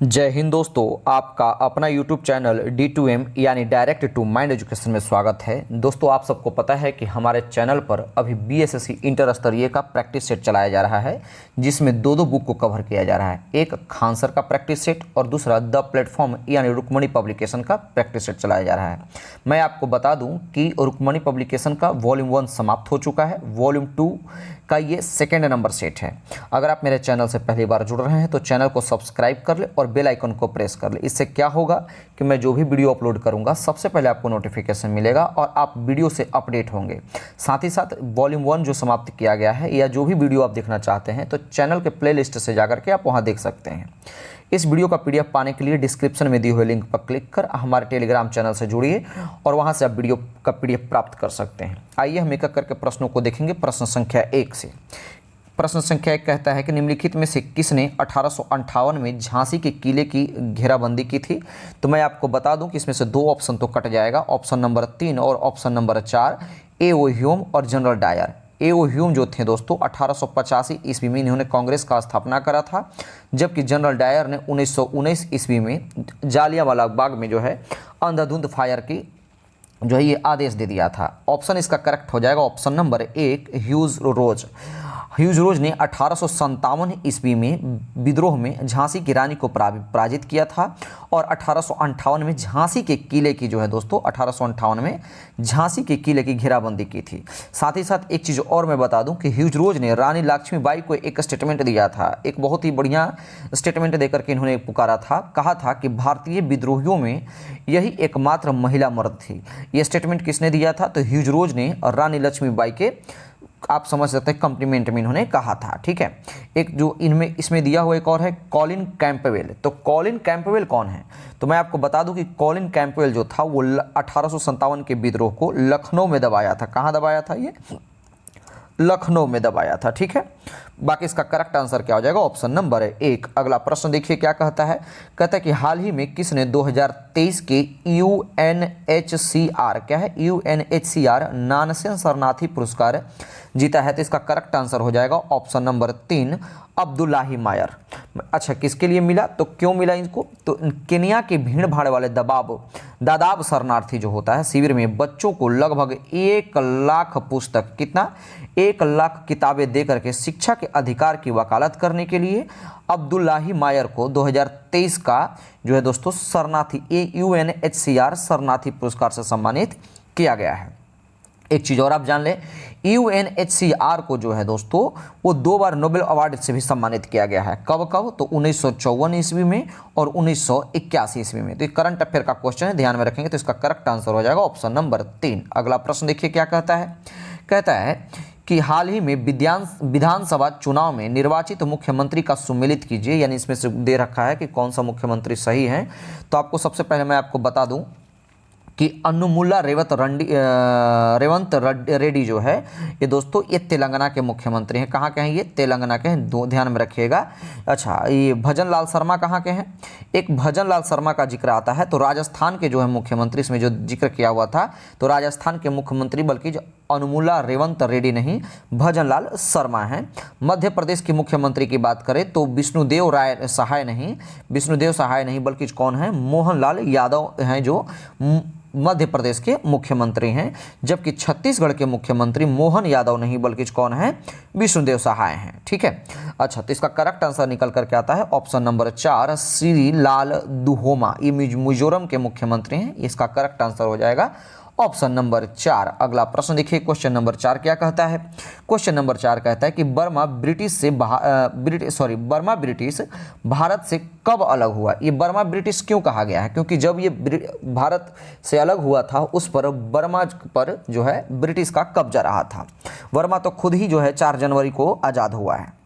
जय हिंद दोस्तों, आपका अपना YouTube चैनल D2M यानी डायरेक्ट टू माइंड एजुकेशन में स्वागत है। दोस्तों, आप सबको पता है कि हमारे चैनल पर अभी BSSC इंटर स्तरीय का प्रैक्टिस सेट चलाया जा रहा है, जिसमें दो बुक को कवर किया जा रहा है। एक खान सर का प्रैक्टिस सेट और दूसरा द प्लेटफॉर्म यानी रुक्मणी पब्लिकेशन का प्रैक्टिस सेट चलाया जा रहा है। मैं आपको बता दूं कि रुक्मणी पब्लिकेशन का वॉल्यूम 1 समाप्त हो चुका है, वॉल्यूम 2 का ये सेकेंड नंबर सेट है। अगर आप मेरे चैनल से पहली बार जुड़ रहे हैं तो चैनल को सब्सक्राइब कर ले और बेल आइकन को प्रेस कर ले। इससे क्या होगा कि मैं जो भी वीडियो अपलोड करूंगा सबसे पहले आपको नोटिफिकेशन मिलेगा और आप वीडियो से अपडेट होंगे। साथ ही साथ वॉल्यूम 1 जो समाप्त किया गया है या जो भी वीडियो आप देखना चाहते हैं तो चैनल के प्लेलिस्ट से जाकर के आप वहां देख सकते हैं। इस वीडियो का PDF पाने के लिए डिस्क्रिप्शन में दिए हुए लिंक पर क्लिक कर हमारे टेलीग्राम चैनल से जुड़िए और वहां से आप वीडियो का PDF प्राप्त कर सकते हैं। आइए हम एक एक करके प्रश्नों को देखेंगे। प्रश्न संख्या 1 से। प्रश्न संख्या 1 कहता है कि निम्नलिखित में से किसने 1858 में झांसी के किले की घेराबंदी की थी। तो मैं आपको बता दूं कि इसमें से दो ऑप्शन तो कट जाएगा, ऑप्शन नंबर 3 और ऑप्शन नंबर 4, A.O. ह्यूम और जनरल डायर। A.O. ह्यूम जो थे दोस्तों 1885 ईस्वी में इन्होंने कांग्रेस का स्थापना करा था, जबकि जनरल डायर ने 1919 ईस्वी में जालियांवाला बाग में जो है अंधाधुंध फायर की जो है ये आदेश दे दिया था। ऑप्शन इसका करेक्ट हो जाएगा ऑप्शन नंबर 1, ह्यूज रोज। ह्यूज रोज ने 1857 ईस्वी में विद्रोह में झांसी की रानी को पराजित किया था और 1858 में झांसी के किले की जो है दोस्तों 1858 में झांसी के किले की घेराबंदी की थी। साथ ही साथ एक चीज़ और मैं बता दूं कि ह्यूज रोज ने रानी लक्ष्मीबाई को एक स्टेटमेंट दिया था, एक बहुत ही बढ़िया स्टेटमेंट देकर के इन्होंने पुकारा था, कहा था कि भारतीय विद्रोहियों में यही एकमात्र महिला मर्द थी। ये स्टेटमेंट किसने दिया था? तो ह्यूज रोज ने रानी लक्ष्मीबाई के, आप समझ सकते हैं, कम्प्लीमेंट में इन्होंने कहा था। ठीक है। एक जो इनमें इसमें दिया हुआ एक और है कॉलिन कैंपबेल। तो कॉलिन कैंपबेल कौन है? तो मैं आपको बता दूं कि कॉलिन कैंपबेल जो था वो 1857 के विद्रोह को लखनऊ में दबाया था। कहाँ दबाया था? ये लखनऊ में दबाया था। ठीक है। बाकी इसका करेक्ट आंसर क्या हो जाएगा? Option number 1। अगला प्रश्न देखिए क्या कहता है। कहता है कि हाल ही में किसने 2023 के UNHCR क्या है UNHCR नानसेन शरणार्थी पुरस्कार जीता है? तो इसका करेक्ट आंसर हो जाएगा ऑप्शन नंबर 3, अब्दुल्लाही मायर। अच्छा, किसके लिए मिला? तो क्यों मिला इनको? तो केनिया के भीड़ भाड़ वाले दादाब शरणार्थी जो होता है शिविर में बच्चों को लगभग 1 लाख पुस्तक, कितना 1 लाख किताबें दे करके शिक्षा के अधिकार की वकालत करने के लिए अब्दुल्लाही मायर को 2023 का जो है दोस्तों शरणार्थी UNHCR शरणार्थी पुरस्कार से सम्मानित किया गया है। एक चीज़ और आप जान लें, UNHCR को जो है दोस्तों वो 2 बार नोबेल अवार्ड से भी सम्मानित किया गया है। कब कब? तो 1954 ईस्वी में और 1981 ईस्वी में। तो ये करंट अफेयर का क्वेश्चन है, ध्यान में रखेंगे। तो इसका करेक्ट आंसर हो जाएगा ऑप्शन नंबर 3। अगला प्रश्न देखिए क्या कहता है। कहता है कि हाल ही में विधानसभा चुनाव में निर्वाचित मुख्यमंत्री का सुमेलित कीजिए, यानी इसमें से दे रखा है कि कौन सा मुख्यमंत्री सही है। तो आपको सबसे पहले मैं आपको बता दूं कि अन्नुमुला रेवंत रेड्डी जो है ये दोस्तों ये तेलंगाना के मुख्यमंत्री हैं। कहाँ के हैं ये? तेलंगाना के हैं, दो ध्यान में रखिएगा। अच्छा, ये भजन लाल शर्मा कहाँ के हैं? एक भजन लाल शर्मा का जिक्र आता है। तो राजस्थान के जो है मुख्यमंत्री, इसमें जो जिक्र किया हुआ था तो राजस्थान के मुख्यमंत्री बल्कि जो अनुमुला रेवंत रेड्डी नहीं, भजन लाल शर्मा हैं। मध्य प्रदेश के मुख्यमंत्री की बात करें तो विष्णुदेव सहाय नहीं बल्कि कौन है? मोहन लाल यादव हैं जो मध्य प्रदेश के मुख्यमंत्री हैं। जबकि छत्तीसगढ़ के मुख्यमंत्री मोहन यादव नहीं बल्कि कौन है? विष्णुदेव सहाय हैं। ठीक है। अच्छा, तो इसका करेक्ट आंसर निकल करके आता है ऑप्शन नंबर 4, श्री लाल दुहोमा। ये मिजोरम के मुख्यमंत्री हैं। इसका करेक्ट आंसर हो जाएगा ऑप्शन नंबर 4। अगला प्रश्न देखिए, क्वेश्चन नंबर 4 क्या कहता है। क्वेश्चन नंबर 4 कहता है कि बर्मा ब्रिटिश भारत से कब अलग हुआ? ये बर्मा ब्रिटिश क्यों कहा गया है? क्योंकि जब ये भारत से अलग हुआ था उस पर बर्मा पर जो है ब्रिटिश का कब्जा रहा था। बर्मा तो खुद ही जो है 4 जनवरी को आज़ाद हुआ है।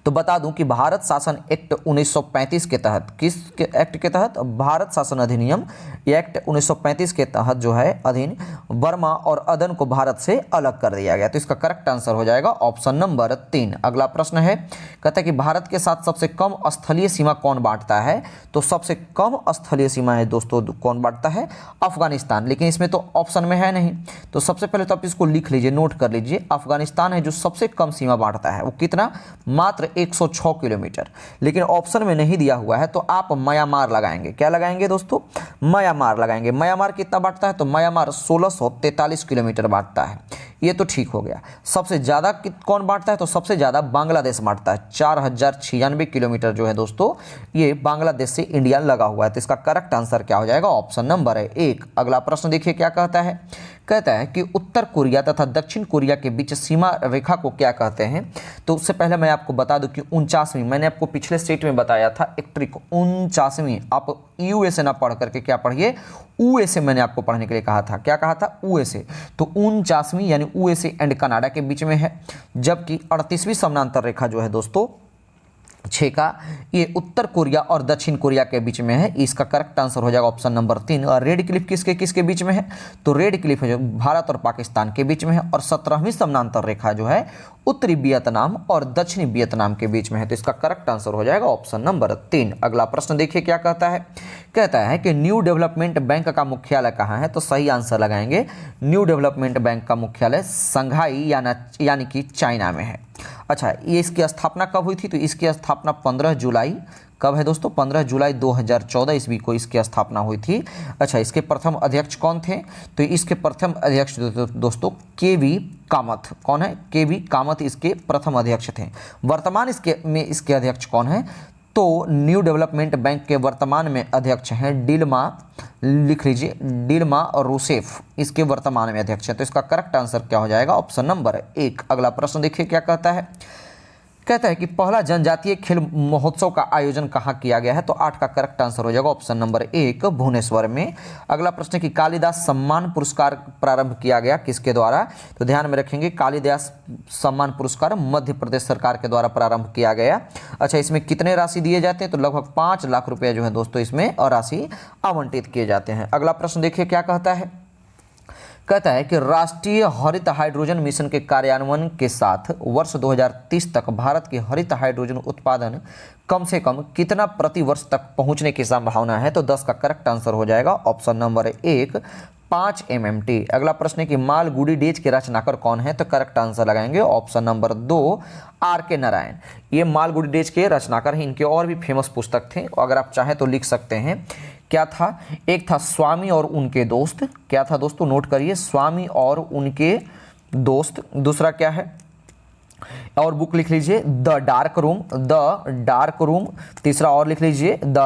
तो बता दूं कि भारत शासन एक्ट 1935 के तहत, किस एक्ट के तहत? भारत शासन अधिनियम एक्ट 1935 के तहत जो है अधीन बर्मा और अदन को भारत से अलग कर दिया गया। तो इसका करेक्ट आंसर हो जाएगा ऑप्शन नंबर 3। अगला प्रश्न है, कहता है कि भारत के साथ सबसे कम स्थलीय सीमा कौन बांटता है? तो सबसे कम स्थलीय सीमा है दोस्तों कौन बांटता है? अफगानिस्तान। लेकिन इसमें तो ऑप्शन में है नहीं, तो सबसे पहले तो आप इसको लिख लीजिए, नोट कर लीजिए। अफगानिस्तान है जो सबसे कम सीमा बांटता है। वो कितना? मात्र 106 किलोमीटर। लेकिन ऑप्शन में नहीं दिया हुआ है तो आप म्यांमार लगाएंगे। क्या लगाएंगे दोस्तों? म्यांमार लगाएंगे। म्यांमार कितना बांटता है? तो म्यांमार 1643 किलोमीटर बांटता है। ये तो ठीक हो गया। सबसे ज़्यादा कौन बांटता है? तो सबसे ज़्यादा बांग्लादेश बांटता है। 4096 किलोमीटर जो है दोस्तों ये बांग्लादेश से इंडिया लगा हुआ है। तो इसका करेक्ट आंसर क्या हो जाएगा? ऑप्शन नंबर है 1। अगला प्रश्न देखिए क्या कहता है। कहता है कि उत्तर कोरिया तथा दक्षिण कोरिया के बीच सीमा रेखा को क्या कहते हैं? तो उससे पहले मैं आपको बता दूं कि 49वीं, मैंने आपको पिछले सेट में बताया था एक ट्रिक, 49वीं आप यूएसए ना पढ़ करके क्या पढ़िए? यूएसए मैंने आपको पढ़ने के लिए कहा था। क्या कहा था? यूएसए। तो 49वीं यानी यूएसए एंड कनाडा के बीच में है, जबकि 38वीं समानांतर रेखा जो है दोस्तों 6 का, ये उत्तर कोरिया और दक्षिण कोरिया के बीच में है। इसका करेक्ट आंसर हो जाएगा ऑप्शन नंबर 3। और रेड क्लिफ किसके किसके बीच में है? तो रेड क्लिफ है जो भारत और पाकिस्तान के बीच में है। और 17वीं समानांतर रेखा जो है उत्तरी वियतनाम और दक्षिणी वियतनाम के बीच में है। तो इसका करेक्ट आंसर हो जाएगा ऑप्शन नंबर 3। अगला प्रश्न देखिए क्या कहता है। कहता है कि न्यू डेवलपमेंट बैंक का मुख्यालय कहाँ है? तो सही आंसर लगाएंगे। न्यू डेवलपमेंट बैंक का मुख्यालय शंघाई यानी कि चाइना में है। अच्छा, ये इसकी स्थापना कब हुई थी? तो इसकी स्थापना 15 जुलाई, कब है दोस्तों? 15 जुलाई 2014 ईस्वी को इसकी स्थापना हुई थी। अच्छा, इसके प्रथम अध्यक्ष कौन थे? तो इसके प्रथम अध्यक्ष दोस्तों केवी कामत। कौन है? केवी कामत इसके प्रथम अध्यक्ष थे। वर्तमान इसके अध्यक्ष कौन है? तो न्यू डेवलपमेंट बैंक के वर्तमान में अध्यक्ष हैं डिल्मा, लिख लीजिए डिल्मा और रूसेफ इसके वर्तमान में अध्यक्ष है। तो इसका करेक्ट आंसर क्या हो जाएगा? Option number 1। अगला प्रश्न देखिए क्या कहता है। कहता है कि पहला जनजातीय खेल महोत्सव का आयोजन कहाँ किया गया है? तो 8 का करेक्ट आंसर हो जाएगा ऑप्शन नंबर 1 भुवनेश्वर में। अगला प्रश्न कि कालिदास सम्मान पुरस्कार प्रारंभ किया गया किसके द्वारा? तो ध्यान में रखेंगे कालिदास सम्मान पुरस्कार मध्य प्रदेश सरकार के द्वारा प्रारंभ किया गया। अच्छा, इसमें कितने राशि दिए जाते हैं? तो लगभग 5 लाख रुपये जो है दोस्तों इसमें और राशि आवंटित किए जाते हैं। अगला प्रश्न देखिए क्या कहता है। कहता है कि राष्ट्रीय हरित हाइड्रोजन मिशन के कार्यान्वयन के साथ वर्ष 2030 तक भारत की हरित हाइड्रोजन उत्पादन कम से कम कितना प्रति वर्ष तक पहुंचने की संभावना है? तो 10 का करेक्ट आंसर हो जाएगा ऑप्शन नंबर 1 5 MMT। अगला प्रश्न है कि मालगुडी डेज के रचनाकार कौन है? तो करेक्ट आंसर लगाएंगे ऑप्शन नंबर 2 RK नारायण। ये मालगुडी डेज के रचनाकार हैं। इनके और भी फेमस पुस्तक थे, अगर आप चाहें तो लिख सकते हैं। क्या था? एक था स्वामी और उनके दोस्त। क्या था दोस्तों? नोट करिए, स्वामी और उनके दोस्त। दूसरा क्या है? और बुक लिख लीजिए द डार्क रूम। तीसरा और लिख लीजिए द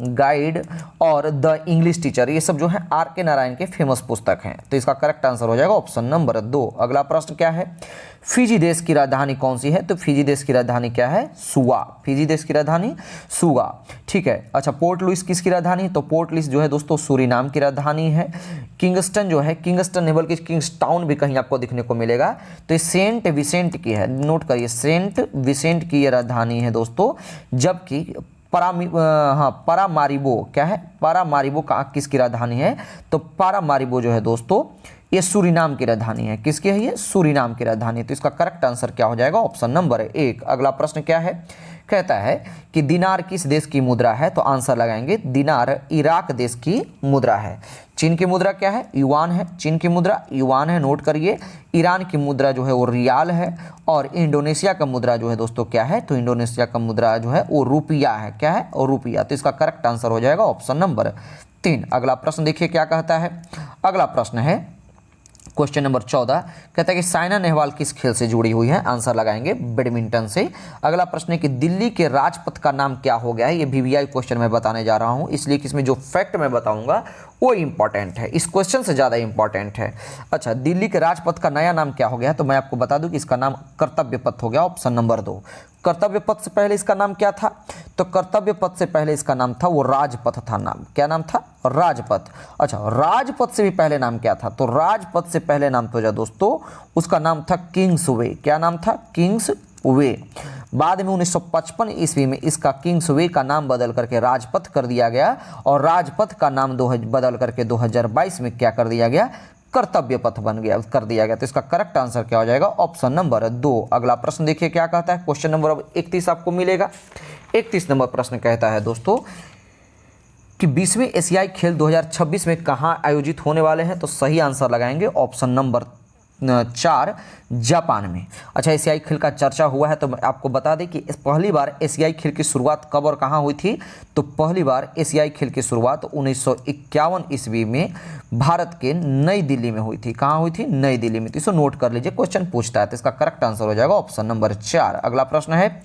गाइड और द इंग्लिश टीचर। ये सब जो है RK नारायण के फेमस पुस्तक हैं। तो इसका करेक्ट आंसर हो जाएगा ऑप्शन नंबर 2। अगला प्रश्न क्या है? फिजी देश की राजधानी कौन सी है? तो फिजी देश की राजधानी क्या है? सुगा। फिजी देश की राजधानी सुगा, ठीक है। अच्छा, पोर्ट लुइस किसकी राजधानी? तो पोर्ट लुइस जो है दोस्तों सूरीनाम की राजधानी है। किंगस्टन जो है, किंगस्टन नहीं बल्कि किंग्सटाउन भी कहीं आपको दिखने को मिलेगा। तो ये सेंट विसेंट की है, नोट करिए सेंट विसेंट की ये राजधानी है दोस्तों। जबकि पारामारिबो क्या है? पारामारिबो किसकी राजधानी है? तो पारामारिबो जो है दोस्तों ये सूरीनाम की राजधानी है। किसकी है ये? सूरीनाम की राजधानी है। तो इसका करेक्ट आंसर क्या हो जाएगा? Option number 1। अगला प्रश्न क्या है? कहता है कि दिनार किस देश की मुद्रा है? तो आंसर लगाएंगे दिनार इराक देश की मुद्रा है। चीन की मुद्रा क्या है? युआन है। चीन की मुद्रा युआन है, नोट करिए। ईरान की मुद्रा जो है वो रियाल है। और इंडोनेशिया का मुद्रा जो है दोस्तों क्या है? तो इंडोनेशिया का मुद्रा जो है वो रुपया है। क्या है? और रुपया। तो इसका करेक्ट आंसर हो जाएगा ऑप्शन नंबर 3। अगला प्रश्न देखिए क्या कहता है। अगला प्रश्न है क्वेश्चन नंबर 14। कहता है कि साइना नेहवाल किस खेल से जुड़ी हुई है? आंसर लगाएंगे बैडमिंटन से। अगला प्रश्न है कि दिल्ली के राजपथ का नाम क्या हो गया है? ये VVI क्वेश्चन मैं बताने जा रहा हूं, इसलिए कि इसमें जो फैक्ट मैं बताऊंगा वो इंपॉर्टेंट है, इस क्वेश्चन से ज़्यादा इंपॉर्टेंट है। अच्छा, दिल्ली के राजपथ का नया नाम क्या हो गया है? तो मैं आपको बता दूं कि इसका नाम कर्तव्य पथ हो गया, ऑप्शन नंबर 2। कर्तव्य पथ से पहले इसका नाम क्या था? तो कर्तव्य पथ से पहले इसका नाम था वो राजपथ था। नाम क्या नाम था? राजपथ। अच्छा, राजपथ से भी पहले नाम क्या था? तो राजपथ से पहले नाम तो जो दोस्तों उसका नाम था किंग्स वे। क्या नाम था? किंग्स वे। बाद में 1955 ईस्वी में इसका किंग्स वे का नाम बदल करके राजपथ कर दिया गया। और राजपथ का नाम बदल करके 2022 में क्या कर दिया गया? कर्तव्य पथ बन गया, कर दिया गया। तो इसका करेक्ट आंसर क्या हो जाएगा? Option number 2। अगला प्रश्न देखिए क्या कहता है। क्वेश्चन नंबर अब 31 आपको मिलेगा। 31 नंबर प्रश्न कहता है दोस्तों कि 20वें एशियाई खेल 2026 में कहाँ आयोजित होने वाले हैं? तो सही आंसर लगाएंगे ऑप्शन नंबर 1904 जापान में। अच्छा, एशियाई खेल का चर्चा हुआ है तो मैं आपको बता दें कि पहली बार एशियाई खेल की शुरुआत कब और कहाँ हुई थी। तो पहली बार एशियाई खेल की शुरुआत 1951 ईस्वी में भारत के नई दिल्ली में हुई थी। कहाँ हुई थी? नई दिल्ली में। तो इसे नोट कर लीजिए, क्वेश्चन पूछता है। तो इसका करेक्ट आंसर हो जाएगा ऑप्शन नंबर 4। अगला प्रश्न है,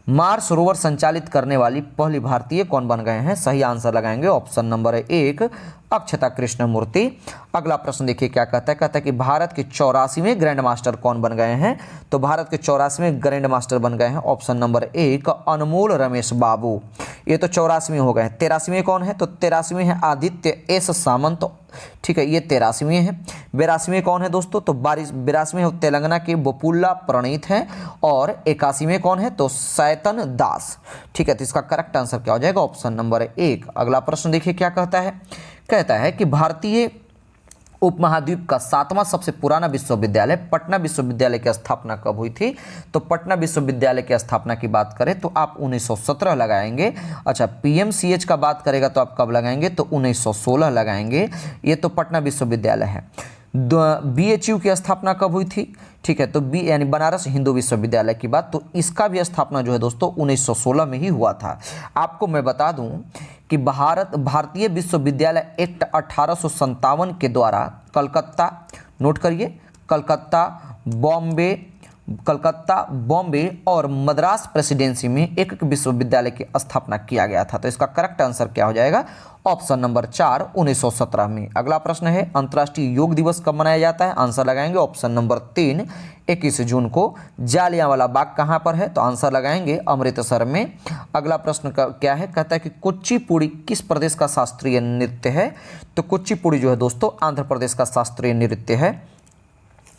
मार्स रोवर संचालित करने वाली पहली भारतीय कौन बन गए हैं? सही आंसर लगाएंगे ऑप्शन नंबर 1, अक्षता कृष्णमूर्ति। अगला प्रश्न देखिए क्या कहता है। कहता है कि भारत के 84वें ग्रैंड मास्टर कौन बन गए हैं? तो भारत के 84वें ग्रैंड मास्टर बन गए हैं ऑप्शन नंबर 1, अनमोल रमेश बाबू। ये तो 84वें हो गए। 83वें कौन है? तो 83वें है आदित्य एस सामंत। ठीक है, ये 83वें है। 82वें कौन है दोस्तों? तो 82वें है तेलंगाना के बपुल्ला प्रणीत हैं। और 81वें कौन है? तो सैतन दास। ठीक है, तो इसका करेक्ट आंसर क्या हो जाएगा? Option number 1। अगला प्रश्न देखिए क्या कहता है। कहता है कि भारतीय उपमहाद्वीप का 7वां सबसे पुराना विश्वविद्यालय पटना विश्वविद्यालय की स्थापना कब हुई थी? तो पटना विश्वविद्यालय की स्थापना की बात करें तो आप 1917 लगाएंगे। अच्छा, पीएमसीएच का बात करेगा तो आप कब लगाएंगे? तो 1916 लगाएंगे। ये तो पटना विश्वविद्यालय है। बीएचयू की स्थापना कब हुई थी? ठीक है, तो बी यानी बनारस हिंदू विश्वविद्यालय की बात, तो इसका भी स्थापना जो है दोस्तों 1916 में ही हुआ था। आपको मैं बता दूं कि भारतीय विश्वविद्यालय एक्ट 1857 के द्वारा कलकत्ता, नोट करिए, कलकत्ता, बॉम्बे और मद्रास प्रेसिडेंसी में एक विश्वविद्यालय की स्थापना किया गया था। तो इसका करेक्ट आंसर क्या हो जाएगा? ऑप्शन नंबर 4, 1917 में। अगला प्रश्न है, अंतर्राष्ट्रीय योग दिवस कब मनाया जाता है? आंसर लगाएंगे ऑप्शन नंबर 3, 21 जून को। जालियांवाला बाग कहाँ पर है? तो आंसर लगाएंगे अमृतसर में। अगला प्रश्न क्या है? कहता है कि कुचिपुड़ी किस प्रदेश का शास्त्रीय नृत्य है? तो कुचिपुड़ी जो है दोस्तों आंध्र प्रदेश का शास्त्रीय नृत्य है।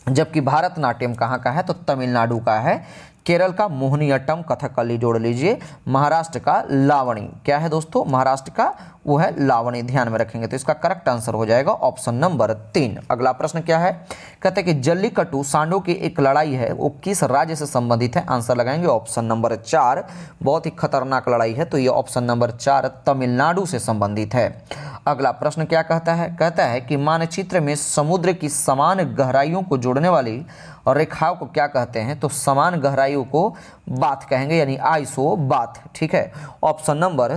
जबकि भारतनाट्यम कहाँ का है? तो तमिलनाडु का है। केरल का मोहिनीअट्टम कथकली जोड़ लीजिए। महाराष्ट्र का लावणी, क्या है दोस्तों? महाराष्ट्र का वो है लावणी, ध्यान में रखेंगे। तो इसका करेक्ट आंसर हो जाएगा ऑप्शन नंबर 3। अगला प्रश्न क्या है? कहते हैं कि जल्लीकट्टू सांडों की एक लड़ाई है, वो किस राज्य से संबंधित है? आंसर लगाएंगे ऑप्शन नंबर 4, बहुत ही खतरनाक लड़ाई है। तो ये ऑप्शन नंबर 4 तमिलनाडु से संबंधित है। अगला प्रश्न क्या कहता है? कहता है कि मानचित्र में समुद्र की समान गहराइयों को जोड़ने वाली और रेखाओं को क्या कहते हैं? तो समान गहराइयों को बाथ कहेंगे, यानी आइसो बाथ। ठीक है, ऑप्शन नंबर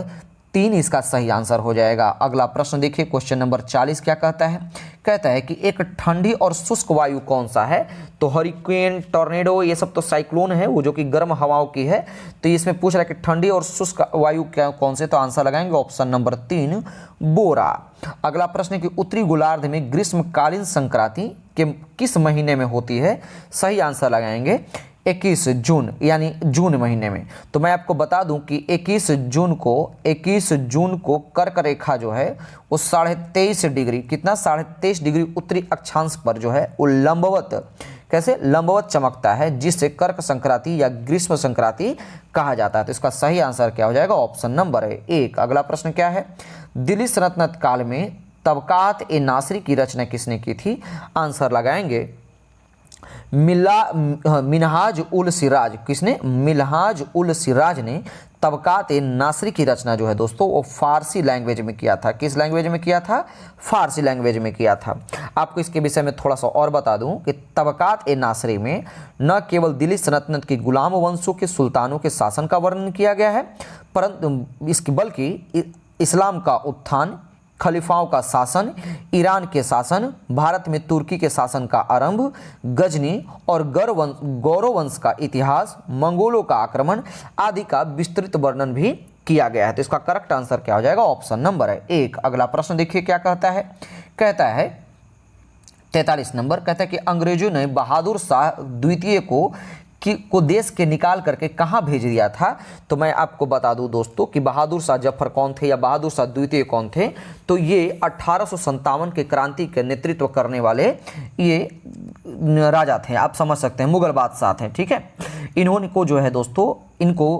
3 इसका सही आंसर हो जाएगा। अगला प्रश्न देखिए, क्वेश्चन नंबर 40 क्या कहता है? कहता है कि एक ठंडी और शुष्क वायु कौन सा है? तो हरिकेन, टॉर्नेडो, ये सब तो साइक्लोन है, वो जो कि गर्म हवाओं की है। तो इसमें पूछ रहा है कि ठंडी और शुष्क वायु क्या कौन से? तो आंसर लगाएंगे ऑप्शन नंबर 3, बोरा। अगला प्रश्न कि उत्तरी गोलार्ध में ग्रीष्मकालीन संक्रांति के किस महीने में होती है? सही आंसर लगाएंगे 21 जून, यानी जून महीने में। तो मैं आपको बता दूं कि 21 जून को कर्क रेखा जो है वो 23.5 डिग्री, कितना? 23.5 डिग्री उत्तरी अक्षांश पर जो है वो लंबवत, कैसे? लंबवत चमकता है, जिससे कर्क संक्रांति या ग्रीष्म संक्रांति कहा जाता है। तो इसका सही आंसर क्या हो जाएगा? Option number 1। अगला प्रश्न क्या है? दिल्ली सल्तनत काल में तबकात ए नासरी की रचना किसने की थी? आंसर लगाएंगे मिनहाज उल सिराज। किसने? मिनहाज उल सिराज ने तबकात ए नासरी की रचना जो है दोस्तों वो फारसी लैंग्वेज में किया था। किस लैंग्वेज में किया था? फारसी लैंग्वेज में किया था। आपको इसके विषय में थोड़ा सा और बता दूं कि तबकात ए नासरी में न केवल दिल्ली सल्तनत के गुलाम वंशों के सुल्तानों के शासन का वर्णन किया गया है, परंतु इसकी बल्कि इस्लाम का उत्थान, खलीफाओं का शासन, ईरान के शासन, भारत में तुर्की के शासन का आरंभ, गजनी और गौरव वंश का इतिहास, मंगोलों का आक्रमण आदि का विस्तृत वर्णन भी किया गया है। तो इसका करेक्ट आंसर क्या हो जाएगा? Option number 1। अगला प्रश्न देखिए क्या कहता है? कहता है 43 नंबर, कहता है कि अंग्रेजों ने बहादुर शाह द्वितीय को देश के निकाल करके कहाँ भेज दिया था? तो मैं आपको बता दूं दोस्तों कि बहादुर शाह जफर कौन थे या बहादुर शाह द्वितीय कौन थे? तो ये 1857 के क्रांति के नेतृत्व करने वाले ये राजा थे, आप समझ सकते हैं, मुगल बादशाह थे। ठीक है, इन्होंने को जो है दोस्तों इनको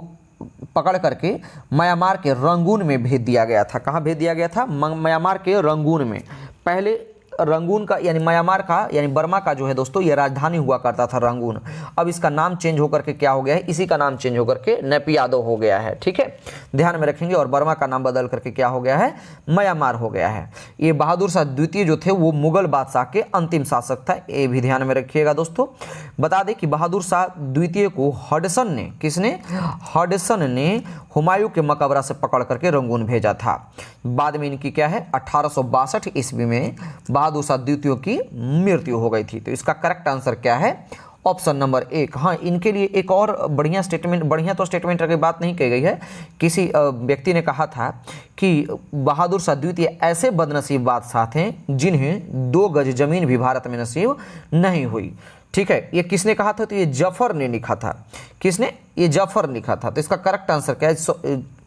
पकड़ करके म्यांमार के रंगून में भेज दिया गया था। कहाँ भेज दिया गया था? म्यांमार के रंगून में। पहले रंगून का यानी म्यांमार का यानी बर्मा का जो है दोस्तों ये राजधानी हुआ करता था रंगून। अब इसका नाम चेंज होकर के क्या हो गया है? इसी का नाम चेंज होकर के नेपियादो हो गया है। ठीक है, ध्यान में रखेंगे। और बर्मा का नाम बदल करके क्या हो गया है, म्यांमार हो गया है। ये बहादुर शाह द्वितीय जो थे वो मुगल बादशाह के अंतिम शासक था, ये भी ध्यान में रखिएगा दोस्तों। बता दें कि बहादुर शाह द्वितीय को हडसन ने, किसने, हडसन ने हुमायूं के मकबरा से पकड़ करके रंगून भेजा था। बाद में इनकी क्या है, 1862 ईस्वी में बहादुर शाह द्वितीय की मृत्यु हो गई थी। तो इसका करेक्ट आंसर क्या है, ऑप्शन नंबर 1। हाँ, इनके लिए एक और बढ़िया स्टेटमेंट, बढ़िया तो स्टेटमेंट की बात नहीं कही गई है। किसी व्यक्ति ने कहा था कि बहादुर शाह द्वितीय ऐसे बदनसीब बादशाह थे जिन्हें 2 गज जमीन भी भारत में नसीब नहीं हुई। ठीक है, ये किसने कहा था, तो ये जफर ने लिखा था। किसने, ये जफर लिखा था। तो इसका करेक्ट आंसर क्या है,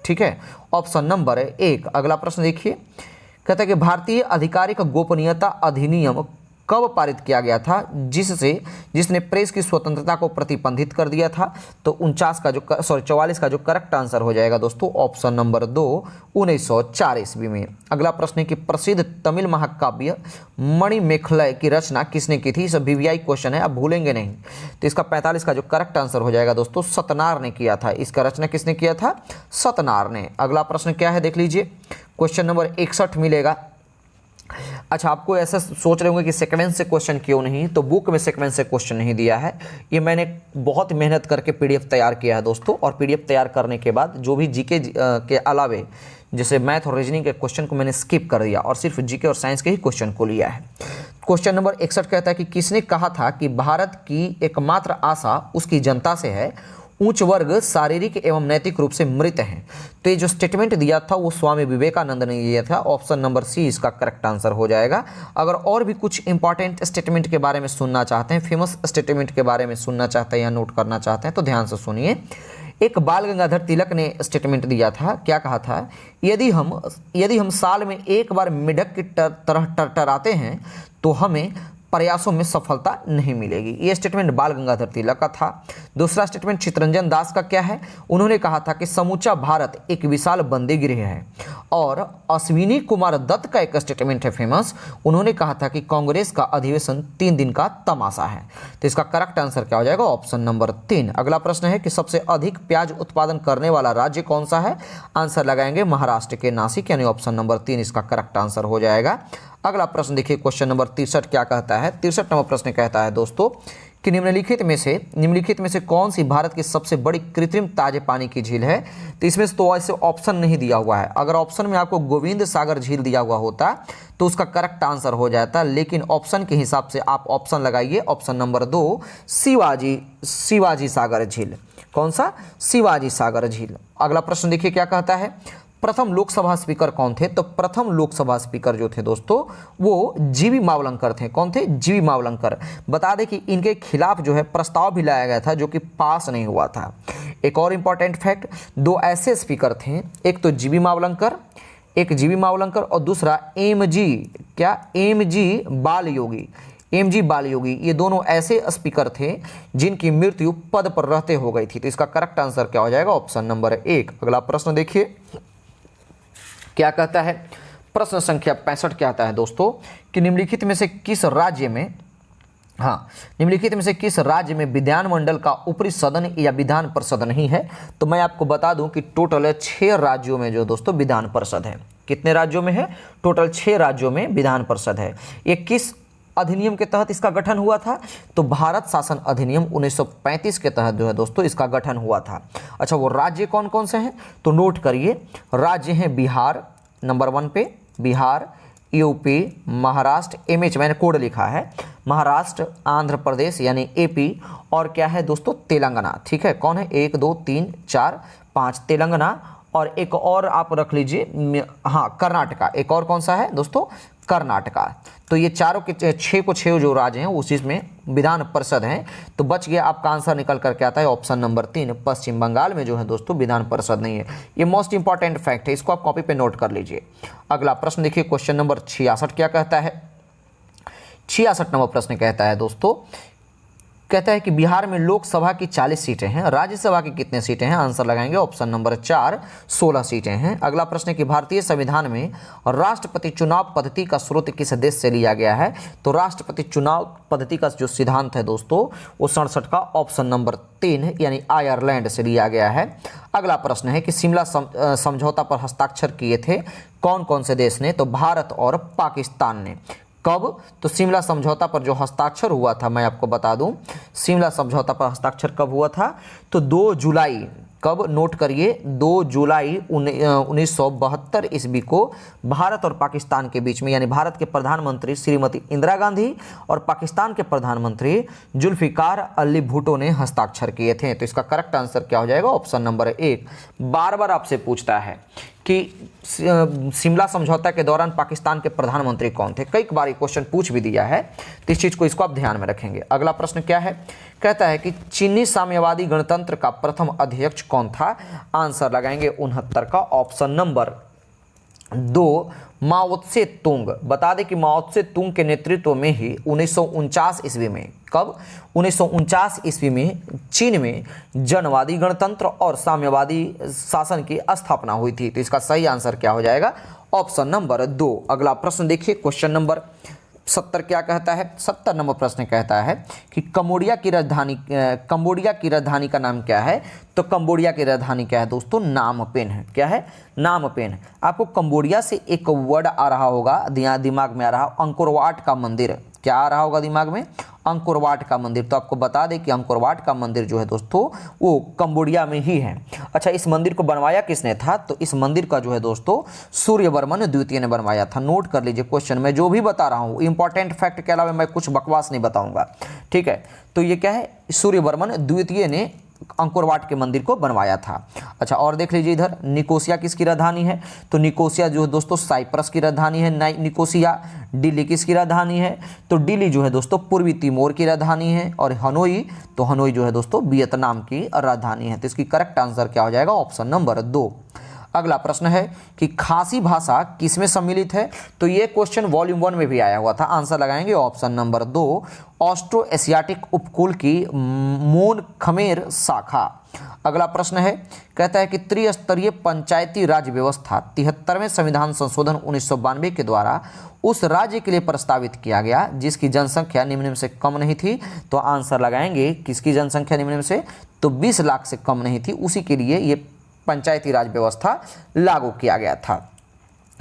ठीक है, ऑप्शन नंबर 1। अगला प्रश्न देखिए, कहता है कि भारतीय आधिकारिक गोपनीयता अधिनियम कब पारित किया गया था जिसने प्रेस की स्वतंत्रता को प्रतिबंधित कर दिया था। तो 44 का जो करेक्ट आंसर हो जाएगा दोस्तों, ऑप्शन नंबर 2, 1904 ईस्वी में। अगला प्रश्न है कि प्रसिद्ध तमिल महाकाव्य मणिमेखलय की रचना किसने की थी। इस वीवीआई क्वेश्चन है, आप भूलेंगे नहीं। तो इसका 45 का जो करेक्ट आंसर हो जाएगा दोस्तों, सतनार ने किया था। इसका रचना किसने किया था, सतनार ने। अगला प्रश्न क्या है देख लीजिए, क्वेश्चन नंबर 61 मिलेगा। अच्छा, आपको ऐसा सोच रहे होंगे कि सीक्वेंस से क्वेश्चन क्यों नहीं, तो बुक में सीक्वेंस से क्वेश्चन नहीं दिया है। ये मैंने बहुत मेहनत करके पीडीएफ तैयार किया है दोस्तों, और पीडीएफ तैयार करने के बाद जो भी जीके के अलावे जैसे मैथ और रीजनिंग के क्वेश्चन को मैंने स्किप कर दिया और सिर्फ जीके और साइंस के ही क्वेश्चन को लिया है। क्वेश्चन नंबर 61 कहता है कि किसने कहा था कि भारत की एकमात्र आशा उसकी जनता से है, उच्च वर्ग शारीरिक एवं नैतिक रूप से मृत हैं। तो ये जो स्टेटमेंट दिया था वो स्वामी विवेकानंद ने दिया था। ऑप्शन नंबर सी इसका करेक्ट आंसर हो जाएगा। अगर और भी कुछ इंपॉर्टेंट स्टेटमेंट के बारे में सुनना चाहते हैं, फेमस स्टेटमेंट के बारे में सुनना चाहते हैं या नोट करना चाहते हैं, तो ध्यान से सुनिए। एक बाल गंगाधर तिलक ने स्टेटमेंट दिया था, क्या कहा था, यदि हम साल में एक बार मेढक की तरह टरटराते हैं तो हमें प्रयासों में सफलता नहीं मिलेगी। ये स्टेटमेंट बाल गंगाधर तिलक का था। दूसरा स्टेटमेंट चित्तरंजन दास का क्या है, उन्होंने कहा था कि समूचा भारत एक विशाल बंदी गृह है। और अश्विनी कुमार दत्त का एक स्टेटमेंट है फेमस, उन्होंने कहा था कि कांग्रेस का अधिवेशन 3 दिन का तमाशा है। तो इसका करेक्ट आंसर क्या हो जाएगा, ऑप्शन नंबर 3। अगला प्रश्न है कि सबसे अधिक प्याज उत्पादन करने वाला राज्य कौन सा है। आंसर लगाएंगे महाराष्ट्र के नासिक, यानी ऑप्शन नंबर 3 इसका करेक्ट आंसर हो जाएगा। अगला प्रश्न देखिए, क्वेश्चन नंबर 63 क्या कहता है। 63 नंबर प्रश्न कहता है दोस्तों कि निम्नलिखित में से कौन सी भारत की सबसे बड़ी कृत्रिम ताजे पानी की झील है। तो इसमें तो ऐसे ऑप्शन नहीं दिया हुआ है। अगर ऑप्शन में आपको गोविंद सागर झील दिया हुआ होता तो उसका करेक्ट आंसर हो जाता, लेकिन ऑप्शन के हिसाब से आप ऑप्शन लगाइए। ऑप्शन नंबर 2 शिवाजी सागर झील। कौन सा, शिवाजी सागर झील। अगला प्रश्न देखिए क्या कहता है, प्रथम लोकसभा स्पीकर कौन थे। तो प्रथम लोकसभा स्पीकर जो थे दोस्तों वो जीवी मावलंकर थे। कौन थे, जीवी मावलंकर। बता दें कि इनके खिलाफ जो है प्रस्ताव भी लाया गया था जो कि पास नहीं हुआ था। एक और इंपॉर्टेंट फैक्ट, 2 ऐसे स्पीकर थे, एक तो जीवी मावलंकर और दूसरा एम जी बाल योगी। ये दोनों ऐसे स्पीकर थे जिनकी मृत्यु पद पर रहते हो गई थी। तो इसका करेक्ट आंसर क्या हो जाएगा, ऑप्शन नंबर 1। अगला प्रश्न देखिए क्या कहता है, प्रश्न संख्या 65 क्या आता है दोस्तों कि निम्नलिखित में से किस राज्य में विधानमंडल का ऊपरी सदन या विधान परिषद नहीं है। तो मैं आपको बता दूं कि टोटल 6 राज्यों में जो दोस्तों विधान परिषद है। कितने राज्यों में है, टोटल 6 राज्यों में विधान परिषद है। ये किस अधिनियम के तहत इसका गठन हुआ था, तो भारत शासन अधिनियम 1935 के तहत जो है दोस्तों इसका गठन हुआ था। अच्छा, वो राज्य कौन कौन से हैं, तो नोट करिए। राज्य हैं बिहार नंबर 1 पे, बिहार, यूपी, महाराष्ट्र, एमएच मैंने कोड लिखा है, महाराष्ट्र, आंध्र प्रदेश यानी एपी, और क्या है दोस्तों, तेलंगाना। ठीक है, कौन है, 1 2 3 4 5 तेलंगाना, और एक और आप रख लीजिए, हाँ कर्नाटका। एक और कौन सा है दोस्तों, कर्नाटका। तो ये चारों के 6 जो राज्य हैं उसी में विधान परिषद हैं। तो बच गया, आपका आंसर निकल करके आता है ऑप्शन नंबर 3, पश्चिम बंगाल में जो है दोस्तों विधान परिषद नहीं है। ये मोस्ट इंपॉर्टेंट फैक्ट है, इसको आप कॉपी पे नोट कर लीजिए। अगला प्रश्न देखिए, क्वेश्चन नंबर 66 क्या कहता है। 66 नंबर प्रश्न कहता है दोस्तों कहता है कि बिहार में लोकसभा की 40 सीटें हैं, राज्यसभा की कितने सीटें हैं? आंसर लगाएंगे ऑप्शन नंबर 4, 16 सीटें हैं। अगला प्रश्न है कि भारतीय संविधान में राष्ट्रपति चुनाव पद्धति का स्रोत किस देश से लिया गया है? तो राष्ट्रपति चुनाव पद्धति का जो सिद्धांत है दोस्तों वो 67 का ऑप्शन नंबर 3 यानी आयरलैंड से लिया गया है। अगला प्रश्न है कि शिमला समझौता पर हस्ताक्षर किए थे कौन कौन से देश ने? तो भारत और पाकिस्तान ने। कब? तो शिमला समझौता पर जो हस्ताक्षर हुआ था, मैं आपको बता दूं, शिमला समझौता पर हस्ताक्षर कब हुआ था? तो 2 जुलाई, कब? नोट करिए, 2 जुलाई 1972 ईस्वी को भारत और पाकिस्तान के बीच में, यानी भारत के प्रधानमंत्री श्रीमती इंदिरा गांधी और पाकिस्तान के प्रधानमंत्री जुल्फिकार अली भुट्टो ने हस्ताक्षर किए थे। तो इसका करेक्ट आंसर क्या हो जाएगा? Option number 1। बार बार आपसे पूछता है कि शिमला समझौता के दौरान पाकिस्तान के प्रधानमंत्री कौन थे, कई बार क्वेश्चन पूछ भी दिया है, तो इस चीज को इसको आप ध्यान में रखेंगे। अगला प्रश्न क्या है? कहता है कि चीनी साम्यवादी गणतंत्र का प्रथम अध्यक्ष कौन था? आंसर लगाएंगे 69 का ऑप्शन नंबर 2 माओ त्से तुंग। बता दें कि माओ त्से तुंग के नेतृत्व में ही 1949 ईस्वी में, कब? 1949 ईस्वी में चीन में जनवादी गणतंत्र और साम्यवादी शासन की स्थापना हुई थी। तो इसका सही आंसर क्या हो जाएगा? Option number 2। अगला प्रश्न देखिए, क्वेश्चन नंबर 70 क्या कहता है? 70 नंबर प्रश्न कहता है कि कंबोडिया की राजधानी का नाम क्या है? तो कंबोडिया की राजधानी क्या है दोस्तों? नाम पेन है। क्या है? नाम पेन। आपको कंबोडिया से एक वर्ड आ रहा होगा, दिमाग में आ रहा, अंकोरवाट का मंदिर। क्या आ रहा होगा दिमाग में? अंकोरवाट का मंदिर। तो आपको बता दें कि अंकोरवाट का मंदिर जो है दोस्तों वो कंबोडिया में ही है। अच्छा, इस मंदिर को बनवाया किसने था? तो इस मंदिर का जो है दोस्तों सूर्यवर्मन द्वितीय ने बनवाया था। नोट कर लीजिए, क्वेश्चन में जो भी बता रहा हूँ इंपॉर्टेंट फैक्ट के अलावा मैं कुछ बकवास नहीं बताऊंगा, ठीक है? तो ये क्या है? सूर्यवर्मन द्वितीय ने अंकोरवाट के मंदिर को बनवाया था। अच्छा, और देख लीजिए इधर, निकोसिया किसकी राजधानी है? तो निकोसिया जो है दोस्तों साइप्रस की राजधानी है। निकोसिया। दिल्ली किसकी राजधानी है? तो दिल्ली जो है दोस्तों पूर्वी तिमोर की राजधानी है। और हनोई, तो हनोई जो है दोस्तों वियतनाम की राजधानी है। तो इसकी करेक्ट आंसर क्या हो जाएगा? Option number 2। अगला प्रश्न है कि खासी भाषा किसमें सम्मिलित है? तो ये क्वेश्चन वॉल्यूम 1 में भी आया हुआ था। आंसर लगाएंगे ऑप्शन नंबर 2 ऑस्ट्रो एशियाटिक उपकूल की मोन खमेर शाखा। अगला प्रश्न है, कहता है कि त्रिस्तरीय पंचायती राज व्यवस्था 73वें संविधान संशोधन 1992 के द्वारा उस राज्य के लिए प्रस्तावित किया गया जिसकी जनसंख्या निम्न में से कम नहीं थी। तो आंसर लगाएंगे किसकी जनसंख्या निम्न में से? तो 20 लाख से कम नहीं थी, उसी के लिए ये पंचायती राज व्यवस्था लागू किया गया था।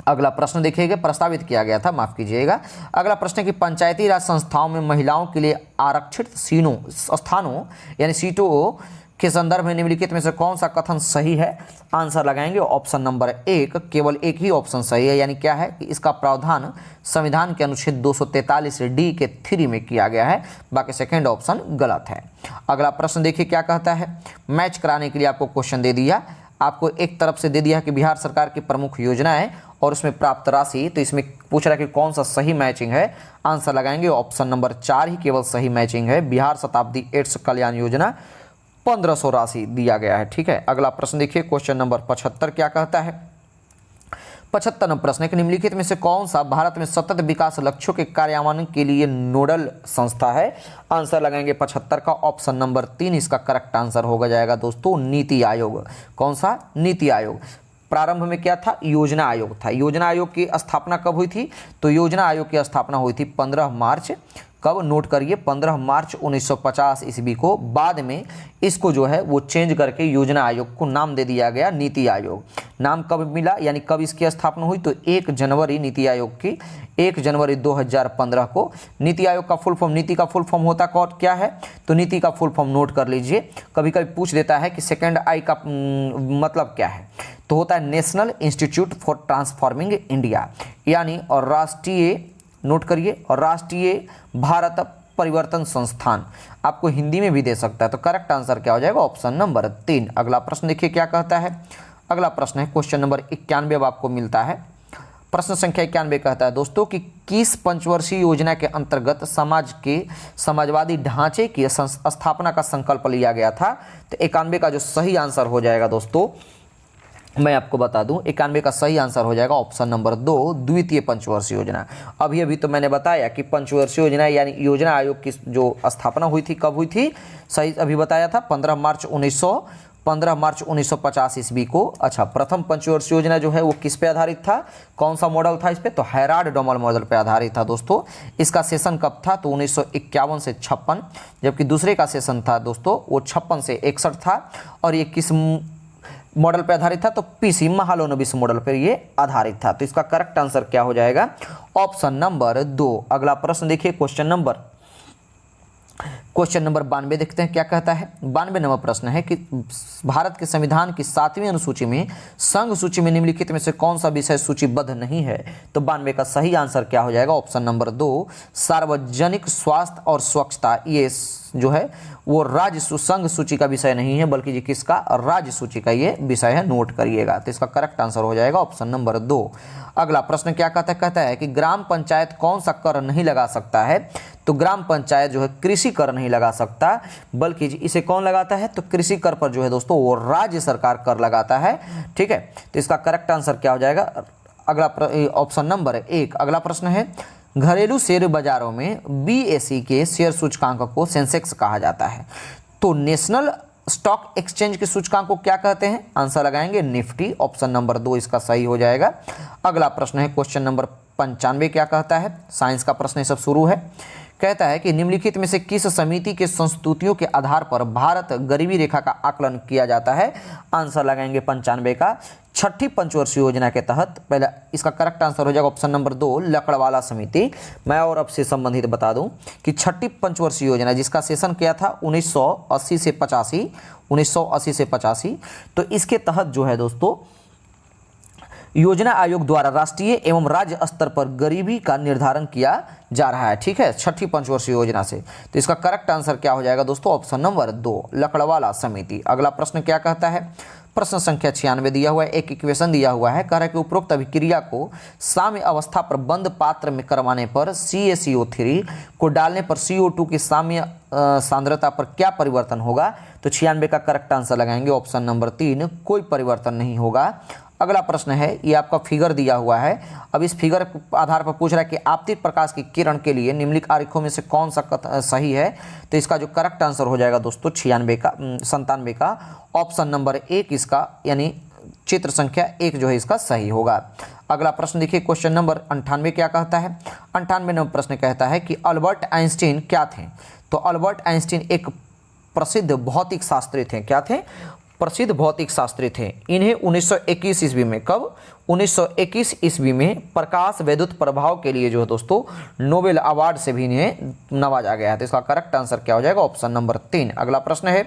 अगला प्रश्न देखिएगा, प्रस्तावित किया गया था, माफ कीजिएगा। अगला प्रश्न है कि पंचायती राज संस्थाओं में महिलाओं के लिए आरक्षित स्थानों यानी सीटों के संदर्भ में निम्नलिखित में से कौन सा कथन सही है? आंसर लगाएंगे ऑप्शन नंबर 1। केवल एक ही ऑप्शन सही है, यानी क्या है कि इसका प्रावधान संविधान के अनुच्छेद 243 डी के 3 में किया गया है, बाकी सेकंड ऑप्शन गलत है। अगला प्रश्न देखिए क्या कहता है। मैच कराने के लिए आपको क्वेश्चन दे दिया, आपको एक तरफ से दे दिया कि बिहार सरकार की प्रमुख योजनाएं और उसमें प्राप्त राशि, तो इसमें पूछ रहा है कि कौन सा सही मैचिंग है। आंसर लगाएंगे ऑप्शन नंबर 4 ही केवल सही मैचिंग है। बिहार शताब्दी एड्स कल्याण योजना 1500 राशि दिया गया है, ठीक है। अगला प्रश्न देखिए, क्वेश्चन नंबर 75 क्या कहता है। 75 नंबर प्रश्न है कि निम्नलिखित में से कौन सा भारत में सतत विकास लक्ष्यों के कार्यान्वयन के लिए नोडल संस्था है? आंसर लगाएंगे 75 का ऑप्शन नंबर 3। इसका करेक्ट आंसर होगा जाएगा दोस्तों नीति आयोग। कौन सा? नीति आयोग। प्रारंभ में क्या था? योजना आयोग था। योजना आयोग की स्थापना कब हुई थी? तो योजना आयोग की स्थापना हुई थी 15 मार्च, कब? नोट करिए 15 मार्च 1950 ईस्वी को। बाद में इसको जो है वो चेंज करके योजना आयोग को नाम दे दिया गया नीति आयोग। नाम कब मिला, यानी कब इसकी स्थापना हुई? तो 1 जनवरी नीति आयोग की 1 जनवरी 2015 को। नीति आयोग का फुल फॉर्म, नीति का फुल फॉर्म होता क्या है? तो नीति का फुल फॉर्म नोट कर लीजिए, कभी कभी पूछ देता है कि सेकंड आई का मतलब क्या है, तो होता है national institute for transforming India, यानी और राष्ट्रीय, नोट करिए, और राष्ट्रीय भारत परिवर्तन संस्थान। आपको हिंदी में भी दे सकता है। तो करेक्ट आंसर क्या हो जाएगा? Option number 3। अगला प्रश्न देखिए क्या कहता है। अगला प्रश्न है क्वेश्चन नंबर 91 अब आपको मिलता है। प्रश्न संख्या 91 कहता है दोस्तों कि किस पंचवर्षीय योजना के अंतर्गत समाजवादी ढांचे की स्थापना का संकल्प लिया गया था? तो 91 का जो सही आंसर हो जाएगा दोस्तों मैं आपको बता दूं 91 का सही आंसर हो जाएगा ऑप्शन नंबर 2, द्वितीय पंचवर्षीय योजना। अभी तो मैंने बताया कि पंचवर्षीय योजना यानी योजना आयोग की जो स्थापना हुई थी कब हुई थी, सही अभी बताया था 15 मार्च 1950 ईस्वी को। अच्छा, प्रथम पंचवर्षीय योजना जो है वो किस पे आधारित था, कौन सा मॉडल था इस पे, तो हैराल्ड डोमल मॉडल पे आधारित था दोस्तों। इसका सेशन कब था, तो 1951 से 56, जबकि दूसरे का सेशन था दोस्तों वो 56 से 61 था। और ये किस मॉडल पे आधारित था, तो पीसी महालोनोबिस मॉडल पर ये आधारित था। तो इसका करेक्ट आंसर क्या हो जाएगा, ऑप्शन नंबर 2। अगला प्रश्न देखिए, क्वेश्चन नंबर 92 देखते हैं क्या कहता है। 92 नंबर प्रश्न है कि भारत के संविधान की 7वीं अनुसूची में संघ सूची में निम्नलिखित में से कौन सा विषय सूचीबद्ध नहीं है। तो 92 का सही आंसर क्या हो जाएगा, ऑप्शन नंबर 2, सार्वजनिक स्वास्थ्य और स्वच्छता। ये जो है वो राज्य संघ सूची का विषय नहीं है, बल्कि ये किसका, राज्य सूची का ये विषय है, नोट करिएगा। तो इसका करेक्ट आंसर हो जाएगा ऑप्शन नंबर 2। अगला प्रश्न क्या कहता है कि ग्राम पंचायत कौन सा कर नहीं लगा सकता है। तो ग्राम पंचायत जो है कृषि कर नहीं लगा सकता, बल्कि इसे कौन लगाता है, तो कृषि कर पर जो है दोस्तों वो राज्य सरकार कर लगाता है। ठीक है, तो इसका करेक्ट आंसर क्या हो जाएगा, अगला ऑप्शन नंबर 1। अगला प्रश्न है, घरेलू शेयर बाजारों में बीएसई के शेयर सूचकांक को सेंसेक्स कहा जाता है। तो नेशनल स्टॉक एक्सचेंज के सूचकांक को क्या कहते हैं, आंसर लगाएंगे निफ्टी। ऑप्शन नंबर 2 इसका सही हो जाएगा। अगला प्रश्न है क्वेश्चन नंबर 95, क्या कहता है, साइंस का प्रश्न ये सब शुरू है। कहता है कि निम्नलिखित में से किस समिति के संस्तुतियों के आधार पर भारत गरीबी रेखा का आकलन किया जाता है। आंसर लगाएंगे 95 का छठी पंचवर्षीय योजना के तहत। पहले इसका करेक्ट आंसर हो जाएगा ऑप्शन नंबर 2, लकड़वाला समिति। मैं और अब से संबंधित बता दूं कि छठी पंचवर्षीय योजना जिसका सेशन किया था 1980 से 85, तो इसके तहत जो है दोस्तों योजना आयोग द्वारा राष्ट्रीय एवं राज्य स्तर पर गरीबी का निर्धारण किया जा रहा है। ठीक है, छठी पंचवर्षीय योजना से। तो इसका करेक्ट आंसर क्या हो जाएगा दोस्तों, ऑप्शन नंबर 2, लकड़वाला समिति। अगला प्रश्न क्या कहता है, प्रश्न संख्या 96 दिया हुआ है, एक इक्वेशन दिया हुआ है, कह रहा है कि उपरोक्त अभिक्रिया को साम्य अवस्था पर बंद पात्र में करवाने पर CaCO3 को डालने पर CO2 की साम्य सांद्रता पर क्या परिवर्तन होगा। तो 96 का करेक्ट आंसर लगाएंगे ऑप्शन नंबर 3, कोई परिवर्तन नहीं होगा। अगला प्रश्न है, ये आपका फिगर दिया हुआ है। अब इस फिगर के आधार पर पूछ रहा है कि आपतित प्रकाश की किरण के लिए निम्नलिखित आरेखों में से कौन सा सही है। तो इसका जो करेक्ट आंसर हो जाएगा दोस्तों 97 का ऑप्शन नंबर 1 इसका, यानी चित्र संख्या 1 जो है इसका सही होगा। अगला प्रश्न देखिए, क्वेश्चन नंबर 98 क्या कहता है। 98 नंबर प्रश्न कहता है कि अल्बर्ट आइंस्टीन क्या थे। तो अल्बर्ट आइंस्टीन एक प्रसिद्ध भौतिक शास्त्री थे। क्या थे, प्रसिद्ध भौतिक शास्त्री थे। इन्हें 1921 ईस्वी में, कब, 1921 ईस्वी में प्रकाश वैद्युत प्रभाव के लिए जो है दोस्तों नोबेल अवार्ड से भी इन्हें नवाजा गया है। तो इसका करेक्ट आंसर क्या हो जाएगा, ऑप्शन नंबर 3। अगला प्रश्न है,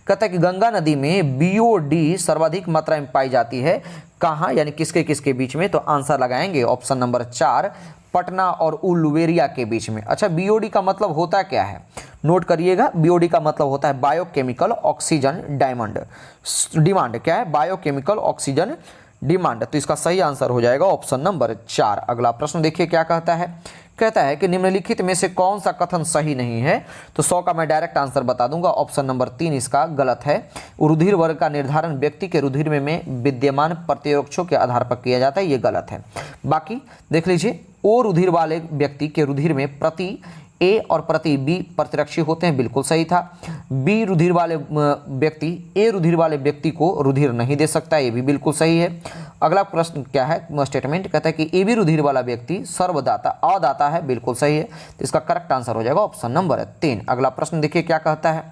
कहता है कि गंगा नदी में BOD सर्वाधिक मात्रा में पाई जाती है, कहाँ, यानी किसके किसके बीच में। तो आंसर लगाएंगे ऑप्शन नंबर 4, पटना और उलुवेरिया के बीच में। अच्छा, BOD का मतलब होता क्या है, नोट करिएगा। BOD का मतलब होता है बायोकेमिकल ऑक्सीजन डिमांड। क्या है, बायोकेमिकल ऑक्सीजन डिमांड। तो इसका सही आंसर हो जाएगा ऑप्शन नंबर 4। अगला प्रश्न देखिए क्या कहता है। कहता है कि निम्नलिखित में से कौन सा कथन सही नहीं है। तो 100 का मैं डायरेक्ट आंसर बता दूंगा, ऑप्शन नंबर 3 इसका गलत है। रुधिर वर्ग का निर्धारण व्यक्ति के रुधिर में विद्यमान प्रतिरक्षों के आधार पर किया जाता है, ये गलत है। बाकी देख लीजिए, ओ रुधिर वाले व्यक्ति के रुधिर में प्रति A और प्रति B प्रतिरक्षी होते हैं, बिल्कुल सही था। B रुधिर वाले व्यक्ति A रुधिर वाले व्यक्ति को रुधिर नहीं दे सकता, ये भी बिल्कुल सही है। अगला प्रश्न क्या है, स्टेटमेंट कहता है कि AB रुधिर वाला व्यक्ति सर्वदाता अदाता है, बिल्कुल सही है। तो इसका करेक्ट आंसर हो जाएगा ऑप्शन नंबर 3। अगला प्रश्न देखिए क्या कहता है,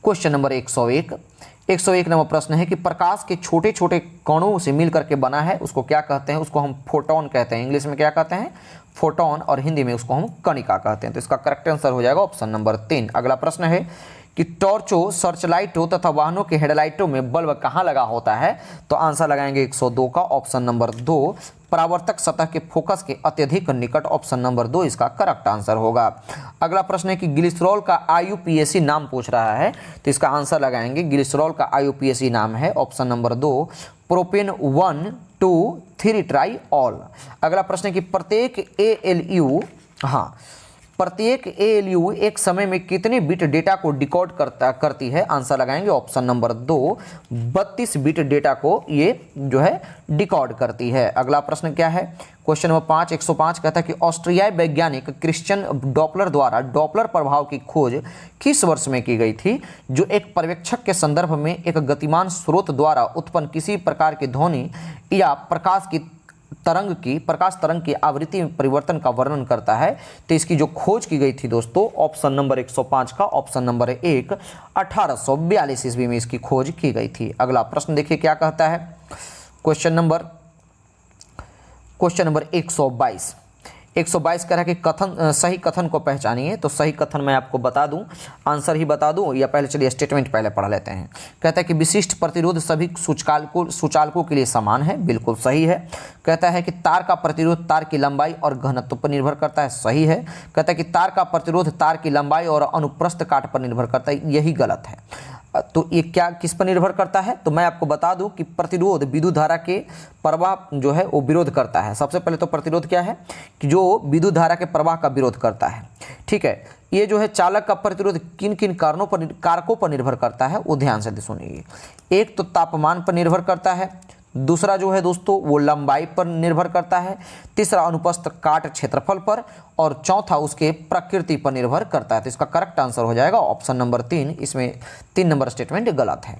क्वेश्चन नंबर 101 नंबर प्रश्न है कि प्रकाश के छोटे छोटे कणों से मिलकर के बना है, उसको क्या कहते हैं। उसको हम फोटोन कहते हैं, इंग्लिश में क्या कहते हैं, फोटोन, और हिंदी में उसको हम कणिका कहते हैं। तो इसका करेक्ट आंसर हो जाएगा ऑप्शन नंबर 3। अगला प्रश्न है कि टॉर्चो, सर्चलाइटों तथा वाहनों के हेडलाइटों में बल्ब कहाँ लगा होता है। तो आंसर लगाएंगे 102 का ऑप्शन नंबर 2, परावर्तक सतह के फोकस के अत्यधिक निकट। ऑप्शन नंबर 2 इसका करेक्ट आंसर होगा। अगला प्रश्न है कि ग्लिसरॉल का IUPAC नाम पूछ रहा है। तो इसका आंसर लगाएंगे, ग्लिसरॉल का IUPAC नाम है option number 2, propane 1,2,3 try all. अगला प्रश्न है कि प्रत्येक ALU प्रत्येक ALU एक समय में कितने बिट डेटा को डिकोड करती है? आंसर लगाएंगे ऑप्शन नंबर 2, 32 बिट डेटा को ये जो है डिकोड करती है। अगला प्रश्न क्या है? क्वेश्चन नंबर 5, 105 कहता है कि ऑस्ट्रियाई वैज्ञानिक क्रिश्चियन डॉपलर द्वारा डॉपलर प्रभाव की खोज किस वर्ष में की गई थी, जो एक पर्यवेक्षक के संदर्भ में एक गतिमान स्रोत द्वारा उत्पन्न किसी प्रकार की ध्वनि या प्रकाश तरंग की आवृत्ति में परिवर्तन का वर्णन करता है। तो इसकी जो खोज की गई थी दोस्तों, ऑप्शन नंबर 105 का ऑप्शन नंबर 1, 1842 ईस्वी में इसकी खोज की गई थी। अगला प्रश्न देखिए क्या कहता है? क्वेश्चन नंबर 122 कह रहा है कि सही कथन को पहचानिए। तो सही कथन मैं आपको बता दूं, आंसर ही बता दूं या पहले चलिए स्टेटमेंट पहले पढ़ लेते हैं। कहता है कि विशिष्ट प्रतिरोध सभी सूचालकों के लिए समान है, बिल्कुल सही है। कहता है कि तार का प्रतिरोध तार की लंबाई और घनत्व पर निर्भर करता है, सही है। कहता है कि तार का प्रतिरोध तार की लंबाई और अनुप्रस्थ काट पर निर्भर करता है, यही गलत है। तो ये क्या किस पर निर्भर करता है? तो मैं आपको बता दूं कि प्रतिरोध विद्युत धारा के प्रवाह जो है वो विरोध करता है। सबसे पहले तो प्रतिरोध क्या है कि जो विद्युत धारा के प्रवाह का विरोध करता है, ठीक है। ये जो है चालक का प्रतिरोध किन किन कारकों पर निर्भर करता है वो ध्यान से सुनिए। एक तो तापमान पर निर्भर करता है, दूसरा जो है दोस्तों वो लंबाई पर निर्भर करता है, तीसरा अनुप्रस्थ काट क्षेत्रफल पर, और चौथा उसके प्रकृति पर निर्भर करता है। तो इसका करेक्ट आंसर हो जाएगा ऑप्शन नंबर 3। इसमें 3 नंबर स्टेटमेंट गलत है।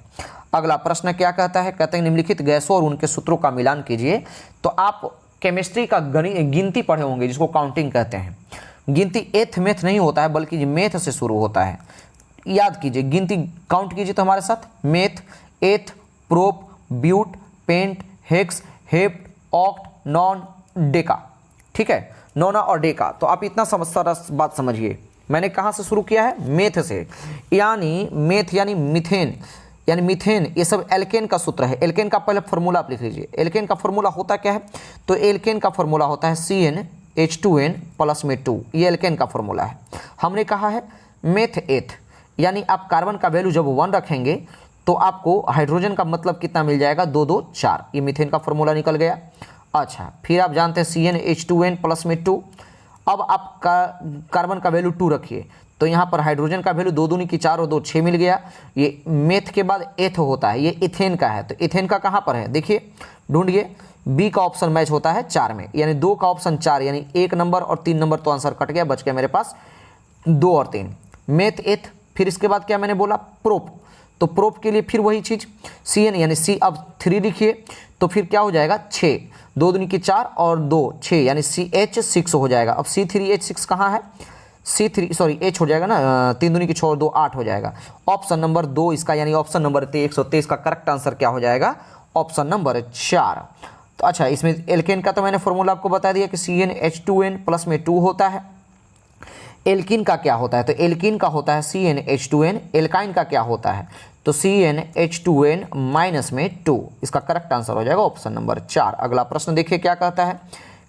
अगला प्रश्न क्या कहता है? कहते हैं निम्नलिखित गैसों और उनके सूत्रों का मिलान कीजिए। तो आप केमिस्ट्री का गिनती पढ़े होंगे जिसको काउंटिंग कहते हैं। गिनती एथ मेथ नहीं होता है बल्कि मेथ से शुरू होता है। याद कीजिए, गिनती काउंट कीजिए तो हमारे साथ meth, eth, prop, but, pent, hex, hept, oct, non, deca, ठीक है, नोना और डेका। तो आप इतना सारा बात समझिए। मैंने कहाँ से शुरू किया है? मेथ से। यानी मेथ यानी मीथेन, यानी मीथेन ये सब एल्केन का सूत्र है। एल्केन का पहले फॉर्मूला आप लिख लीजिए। एल्केन का फॉर्मूला होता क्या है? तो एल्केन का फॉर्मूला होता है CnH2n प्लस में 2, ये एल्केन का फॉर्मूला है। हमने कहा है मेथ एथ, यानी आप कार्बन का वैल्यू जब 1 रखेंगे तो आपको हाइड्रोजन का मतलब कितना मिल जाएगा? 2 2 4, ये मीथेन का फॉर्मूला निकल गया। अच्छा, फिर आप जानते हैं CnH2n प्लस में 2। अब आप कार्बन का वैल्यू 2 रखिए तो यहाँ पर हाइड्रोजन का वैल्यू 2 दूनी की 4 और 2 6 मिल गया। ये मेथ के बाद एथ होता है, ये इथेन का है। तो इथेन का कहाँ पर है? देखिए ढूंढिए, बी का ऑप्शन मैच होता है 4 में, यानी 2 का ऑप्शन 4, यानी 1 नंबर और 3 नंबर तो आंसर कट गया, बच गया मेरे पास 2 और 3। मेथ एथ, फिर इसके बाद क्या मैंने बोला? प्रोप। तो प्रोप के लिए फिर वही चीज़ Cn यानी C, अब 3 लिखिए तो फिर क्या हो जाएगा? 6, 2 दूनी की 4 और 2 6, यानी CH6 हो जाएगा। अब C3H6 कहाँ है? H हो जाएगा ना, 3 दूनी की 6 और 2 8 हो जाएगा। ऑप्शन नंबर 2 इसका, यानी ऑप्शन नंबर 123 का करेक्ट आंसर क्या हो जाएगा? Option number 4। तो अच्छा, इसमें एल्केन का तो मैंने फॉर्मूला आपको बता दिया कि CnH2n प्लस में 2 होता है। एल्कीन का क्या होता है? तो एल्कीन का होता है CnH2n। एल्काइन का क्या होता है? तो CnH2n माइनस में 2। इसका करेक्ट आंसर हो जाएगा ऑप्शन नंबर 4। अगला प्रश्न देखिए क्या कहता है?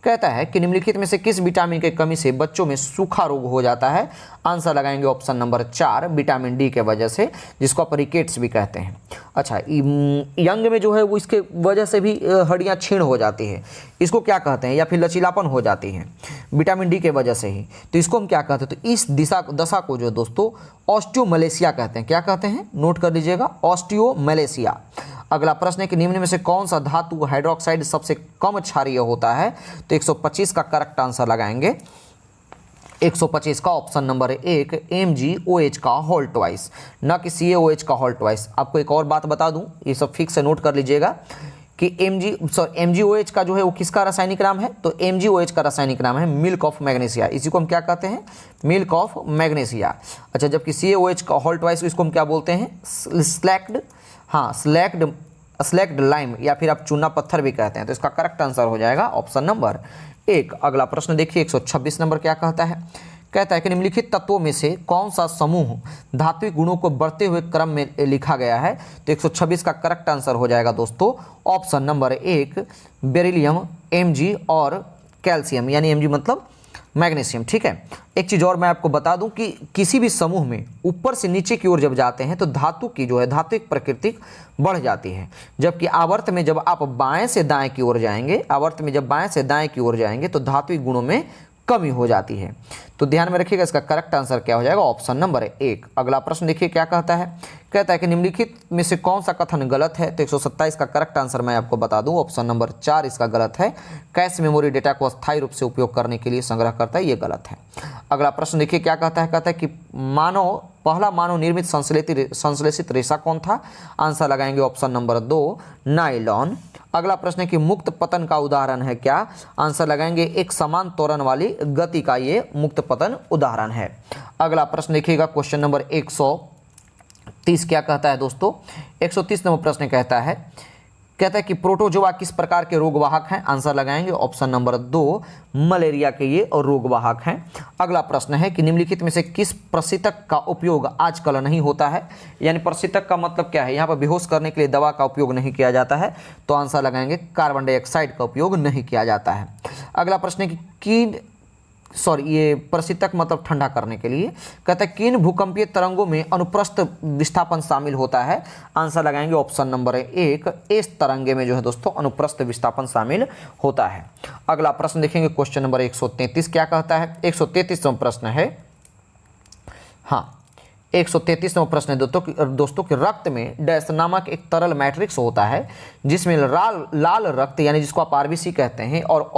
कहता है कि निम्नलिखित में से किस विटामिन की कमी से बच्चों में सूखा रोग हो जाता है? आंसर लगाएंगे ऑप्शन नंबर 4, विटामिन डी के वजह से, जिसको आप रिकेट्स भी कहते हैं। अच्छा, यंग में जो है वो इसके वजह से भी हड्डियां क्षीण हो जाती है, इसको क्या कहते हैं? या फिर लचीलापन हो जाती है विटामिन डी के वजह से ही, तो इसको हम क्या कहते हैं? तो इस दशा को जो दोस्तों ऑस्टियोमलेशिया कहते हैं। क्या कहते हैं? नोट कर लीजिएगा, ऑस्टियोमलेशिया। अगला प्रश्न है कि निम्न में से कौन सा धातु हाइड्रोक्साइड सबसे कम क्षारीय होता है? तो 125 का करेक्ट आंसर लगाएंगे 125 का ऑप्शन नंबर 1, MgOH का होल ट्वाइस, न कि CaOH का होल ट्वाइस। आपको एक और बात बता दूं, ये सब फिक्स से नोट कर लीजिएगा कि MgOH का जो है वो किसका रासायनिक नाम है? तो MgOH का रासायनिक नाम है मिल्क ऑफ मैग्नीशिया। इसी को हम क्या कहते हैं? Milk of magnesia. अच्छा, जबकि CaOH का होल ट्वाइस इसको हम क्या बोलते हैं? स्लैक्ड लाइम, या फिर आप चूना पत्थर भी कहते हैं। तो इसका करेक्ट आंसर हो जाएगा ऑप्शन नंबर 1। अगला प्रश्न देखिए 126 नंबर क्या कहता है? कहता है कि निम्नलिखित तत्वों में से कौन सा समूह धात्विक गुणों को बढ़ते हुए क्रम में लिखा गया है? तो 126 का करेक्ट आंसर हो जाएगा दोस्तों ऑप्शन नंबर 1, बेरिलियम, Mg और कैल्शियम, यानी Mg मतलब मैग्नीशियम। ठीक है, एक चीज़ और मैं आपको बता दूं कि किसी भी समूह में ऊपर से नीचे की ओर जब जाते हैं तो धातु की जो है धात्विक प्रकृति बढ़ जाती है, जबकि आवर्त में जब आप बाएं से दाएं की ओर जाएंगे, आवर्त में जब बाएं से दाएं की ओर जाएंगे तो धात्विक गुणों में कमी हो जाती है। तो ध्यान में रखिएगा, इसका करेक्ट आंसर क्या हो जाएगा, ऑप्शन नंबर 1। अगला प्रश्न देखिए क्या कहता है, कहता है कि निम्नलिखित में से कौन सा कथन गलत है। तो 127 का करेक्ट आंसर मैं आपको बता दूं, ऑप्शन नंबर 4 इसका गलत है। कैश मेमोरी डेटा को अस्थायी रूप से उपयोग करने के लिए संग्रह करता है, ये गलत है। अगला प्रश्न देखिए क्या कहता है कि पहला मानव निर्मित संश्लेषित रेशा कौन था। आंसर लगाएंगे ऑप्शन नंबर 2 नायलॉन। अगला प्रश्न है कि मुक्त पतन का उदाहरण है क्या। आंसर लगाएंगे एक समान त्वरण वाली गति का ये मुक्त पतन उदाहरण है। अगला प्रश्न देखिएगा क्वेश्चन नंबर 130 क्या कहता है दोस्तों, 130 नंबर प्रश्न कहता है कि प्रोटोजोआ किस प्रकार के रोगवाहक हैं। आंसर लगाएंगे ऑप्शन नंबर 2 मलेरिया के ये और रोगवाहक हैं। अगला प्रश्न है कि निम्नलिखित में से किस प्रशीतक का उपयोग आजकल नहीं होता है। यानी प्रशीतक का मतलब क्या है, यहाँ पर बेहोश करने के लिए दवा का उपयोग नहीं किया जाता है। तो आंसर लगाएंगे कार्बन डाइऑक्साइड का उपयोग नहीं किया जाता है। अगला प्रश्न है कि ये प्रशीतक मतलब ठंडा करने के लिए, कहता है किन भूकंपीय तरंगों में अनुप्रस्थ विस्थापन शामिल होता है। आंसर लगाएंगे ऑप्शन नंबर 1 इस तरंगे में जो है दोस्तों अनुप्रस्थ विस्थापन शामिल होता है। अगला प्रश्न देखेंगे क्वेश्चन नंबर 133 क्या कहता है। 133वां प्रश्न है, हाँ 133वां प्रश्न है दोस्तों कि रक्त में डैश नामक एक तरल मैट्रिक्स होता है जिसमें लाल रक्त यानी जिसको आप आरबीसी कहते हैं और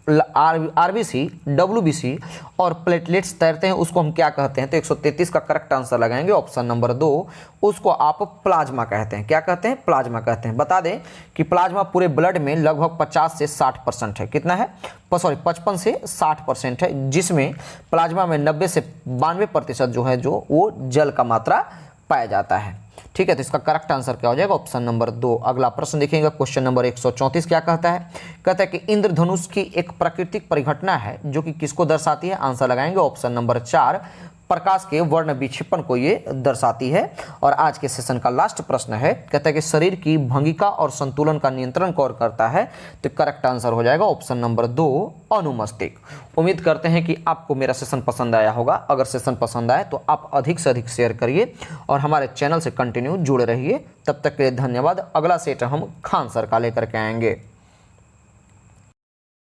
आरबीसी, डब्ल्यूबीसी और प्लेटलेट्स तैरते हैं, उसको हम क्या कहते हैं। तो 133 का करेक्ट आंसर लगाएंगे ऑप्शन नंबर 2, उसको आप प्लाज्मा कहते हैं। क्या कहते हैं, प्लाज्मा कहते हैं। बता दें कि प्लाज्मा पूरे ब्लड में लगभग 50 से 60% है। कितना है, 55 से 60% है, जिसमें प्लाज्मा में 90 से 92% जो है जो वो जल का मात्रा पाया जाता है। ठीक है, तो इसका करेक्ट आंसर क्या हो जाएगा, ऑप्शन नंबर 2। अगला प्रश्न देखेंगे क्वेश्चन नंबर 134 क्या कहता है कि इंद्रधनुष की एक प्राकृतिक परिघटना है जो कि किसको दर्शाती है। आंसर लगाएंगे ऑप्शन नंबर 4 प्रकाश के वर्ण विक्षेपण को ये दर्शाती है। और आज के सेशन का लास्ट प्रश्न है, कहता है कि शरीर की भंगिका और संतुलन का नियंत्रण कौन करता है। तो करेक्ट आंसर हो जाएगा ऑप्शन नंबर 2 अनुमस्तिष्क। उम्मीद करते हैं कि आपको मेरा सेशन पसंद आया होगा। अगर सेशन पसंद आए तो आप अधिक से अधिक शेयर करिए और हमारे चैनल से कंटिन्यू जुड़े रहिए। तब तक के लिए धन्यवाद। अगला सेट हम खान सर का लेकर के आएंगे।